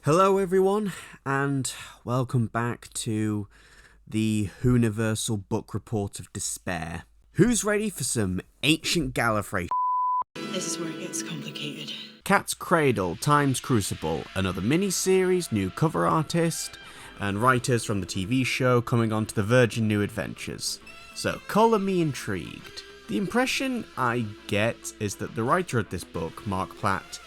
Hello everyone, and welcome back to the Universal Book Report of Despair. Who's ready for some ancient Gallifrey? This is where it gets complicated. Cat's Cradle times Crucible, another mini-series, new cover artist, and writers from the TV show coming onto the Virgin New Adventures. So, colour me intrigued. The impression I get is that the writer of this book, Mark Platt,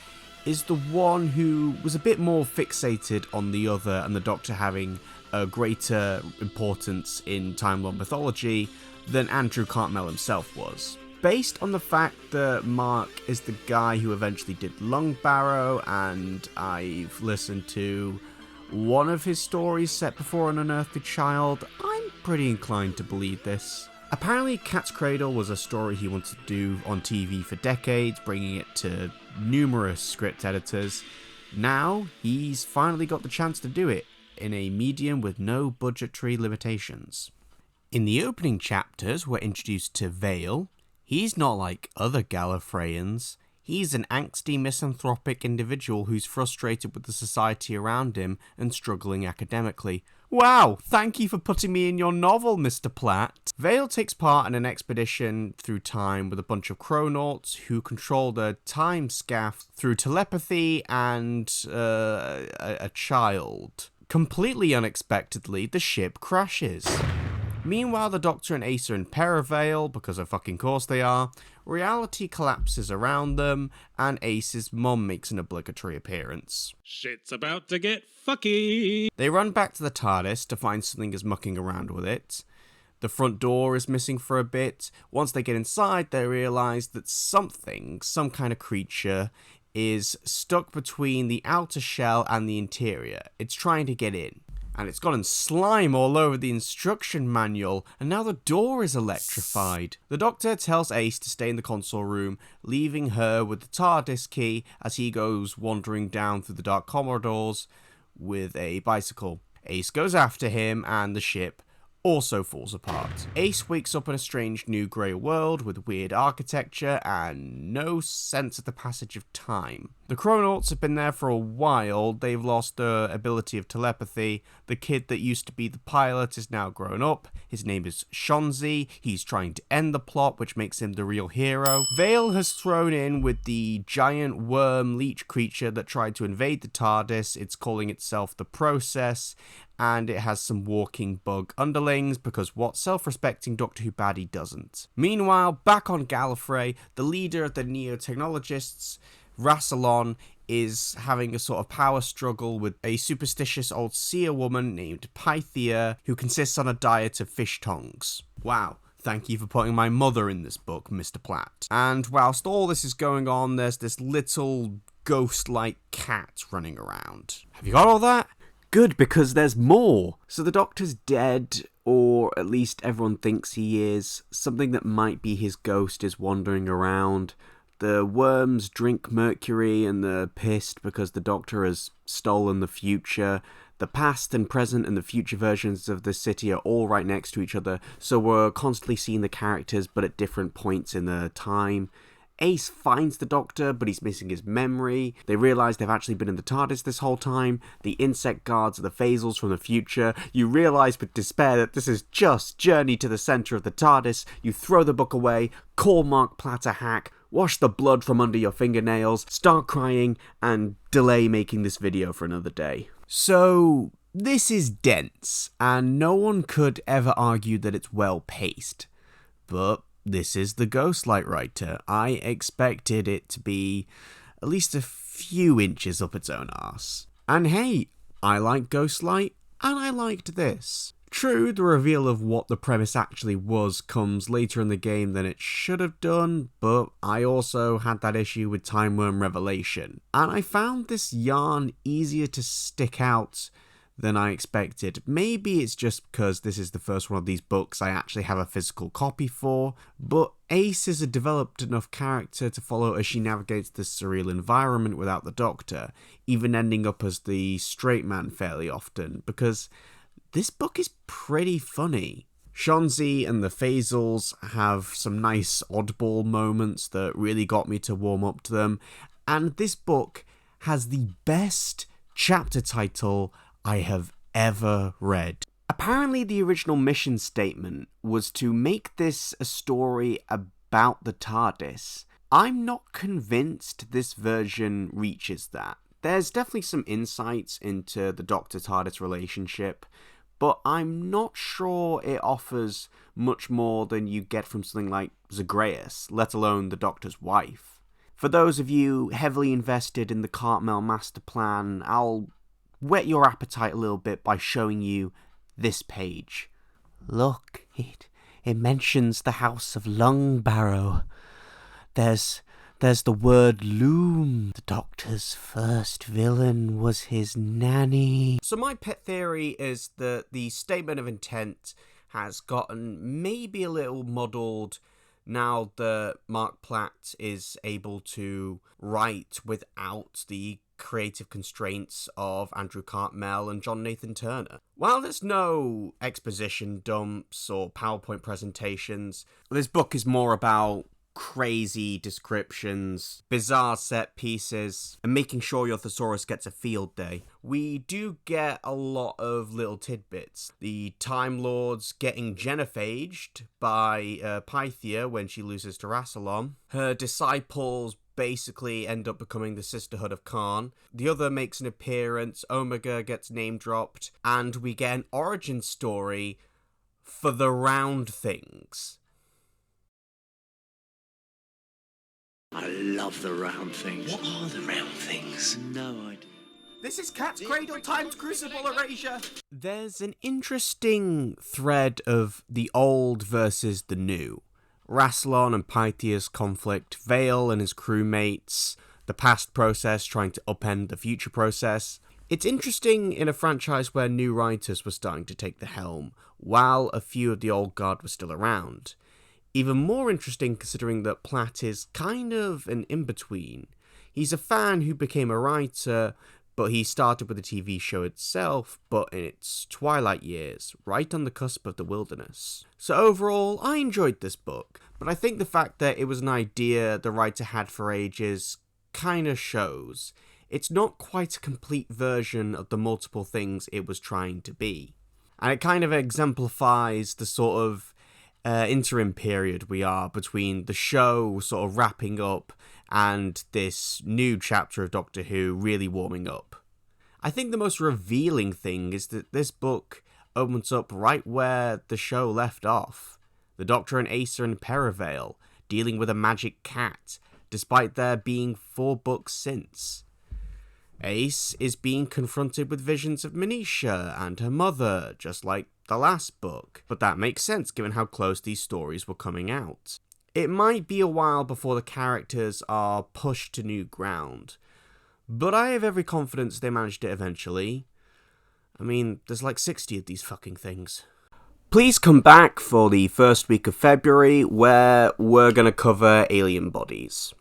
is the one who was a bit more fixated on the other and the Doctor having a greater importance in Time Lord mythology than Andrew Cartmel himself was. Based on the fact that Mark is the guy who eventually did Lungbarrow, and I've listened to one of his stories set before an unearthly child, I'm pretty inclined to believe this. Apparently, Cat's Cradle was a story he wanted to do on TV for decades, bringing it to numerous script editors. Now, he's finally got the chance to do it, in a medium with no budgetary limitations. In the opening chapters, we're introduced to Vale. He's not like other Gallifreyans. He's an angsty, misanthropic individual who's frustrated with the society around him and struggling academically. Wow, thank you for putting me in your novel, Mr. Platt. Vale takes part in an expedition through time with a bunch of chronauts who control the time scaff through telepathy and a child. Completely unexpectedly, the ship crashes. Meanwhile, the Doctor and Ace are in Perivale, because of fucking course they are. Reality collapses around them, and Ace's mum makes an obligatory appearance. Shit's about to get fucky! They run back to the TARDIS to find something is mucking around with it. The front door is missing for a bit. Once they get inside, they realise that something, some kind of creature, is stuck between the outer shell and the interior. It's trying to get in. And it's gotten slime all over the instruction manual, and now the door is electrified. The Doctor tells Ace to stay in the console room, leaving her with the TARDIS key as he goes wandering down through the dark corridors with a bicycle. Ace goes after him, and the ship also falls apart. Ace wakes up in a strange new grey world with weird architecture and no sense of the passage of time. The chronauts have been there for a while. They've lost their ability of telepathy. The kid that used to be the pilot is now grown up. His name is Shonzi. He's trying to end the plot, which makes him the real hero. Vale has thrown in with the giant worm leech creature that tried to invade the TARDIS. It's calling itself the Process, and it has some walking bug underlings, because what self-respecting Doctor Who baddie doesn't? Meanwhile, back on Gallifrey, the leader of the neo-technologists, Rassilon, is having a sort of power struggle with a superstitious old seer woman named Pythia, who consists on a diet of fish tongues. Wow. Thank you for putting my mother in this book, Mr. Platt. And whilst all this is going on, there's this little ghost-like cat running around. Have you got all that? Good, because there's more. So the Doctor's dead, or at least everyone thinks he is. Something that might be his ghost is wandering around. The worms drink mercury and they're pissed because the Doctor has stolen the future. The past and present and the future versions of the city are all right next to each other, so we're constantly seeing the characters but at different points in the time. Ace finds the Doctor, but he's missing his memory. They realise they've actually been in the TARDIS this whole time. The insect guards are the phasals from the future. You realise with despair that this is just Journey to the Centre of the TARDIS. You throw the book away, call Mark Platt a hack, wash the blood from under your fingernails, start crying, and delay making this video for another day. So, this is dense, and no one could ever argue that it's well paced. But this is the Ghostlight writer. I expected it to be at least a few inches up its own arse. And hey, I like Ghostlight, and I liked this. True, the reveal of what the premise actually was comes later in the game than it should have done, but I also had that issue with Time Worm Revelation. And I found this yarn easier to stick out than I expected. Maybe it's just because this is the first one of these books I actually have a physical copy for, but Ace is a developed enough character to follow as she navigates this surreal environment without the Doctor, even ending up as the straight man fairly often, because this book is pretty funny. Shonzi and the Phasals have some nice oddball moments that really got me to warm up to them, and this book has the best chapter title I have ever read. Apparently, the original mission statement was to make this a story about the TARDIS. I'm not convinced this version reaches that. There's definitely some insights into the Doctor-TARDIS relationship, but I'm not sure it offers much more than you get from something like Zagreus, let alone the Doctor's wife. For those of you heavily invested in the Cartmel master plan, I'll whet your appetite a little bit by showing you this page. Look, it mentions the House of Lungbarrow. There's the word Loom. The Doctor's first villain was his nanny. So my pet theory is that the statement of intent has gotten maybe a little muddled now that Mark Platt is able to write without the creative constraints of Andrew Cartmel and John Nathan Turner. While there's no exposition dumps or PowerPoint presentations, this book is more about crazy descriptions, bizarre set pieces, and making sure your thesaurus gets a field day. We do get a lot of little tidbits. The Time Lords getting genophaged by Pythia when she loses to Rassilon. Her disciples basically end up becoming the Sisterhood of Khan. The other makes an appearance, Omega gets name dropped, and we get an origin story for the Round Things. I love the round things. What are the round things? No idea. This is Cat's Cradle times Crucible erasure. There's an interesting thread of the old versus the new. Rassilon and Pythia's conflict, Vale and his crewmates, the past process trying to upend the future process. It's interesting in a franchise where new writers were starting to take the helm, while a few of the old guard were still around. Even more interesting considering that Platt is kind of an in-between. He's a fan who became a writer, but he started with the TV show itself, but in its twilight years, right on the cusp of the wilderness. So overall, I enjoyed this book, but I think the fact that it was an idea the writer had for ages kinda shows. It's not quite a complete version of the multiple things it was trying to be. And it kind of exemplifies the sort of interim period we are between the show sort of wrapping up and this new chapter of Doctor Who really warming up. I think the most revealing thing is that this book opens up right where the show left off. The Doctor and Acer in Perivale, dealing with a magic cat, despite there being 4 books since. Ace is being confronted with visions of Manisha and her mother, just like the last book, but that makes sense given how close these stories were coming out. It might be a while before the characters are pushed to new ground, but I have every confidence they managed it eventually. I mean, there's like 60 of these fucking things. Please come back for the first week of February, where we're gonna cover Alien Bodies.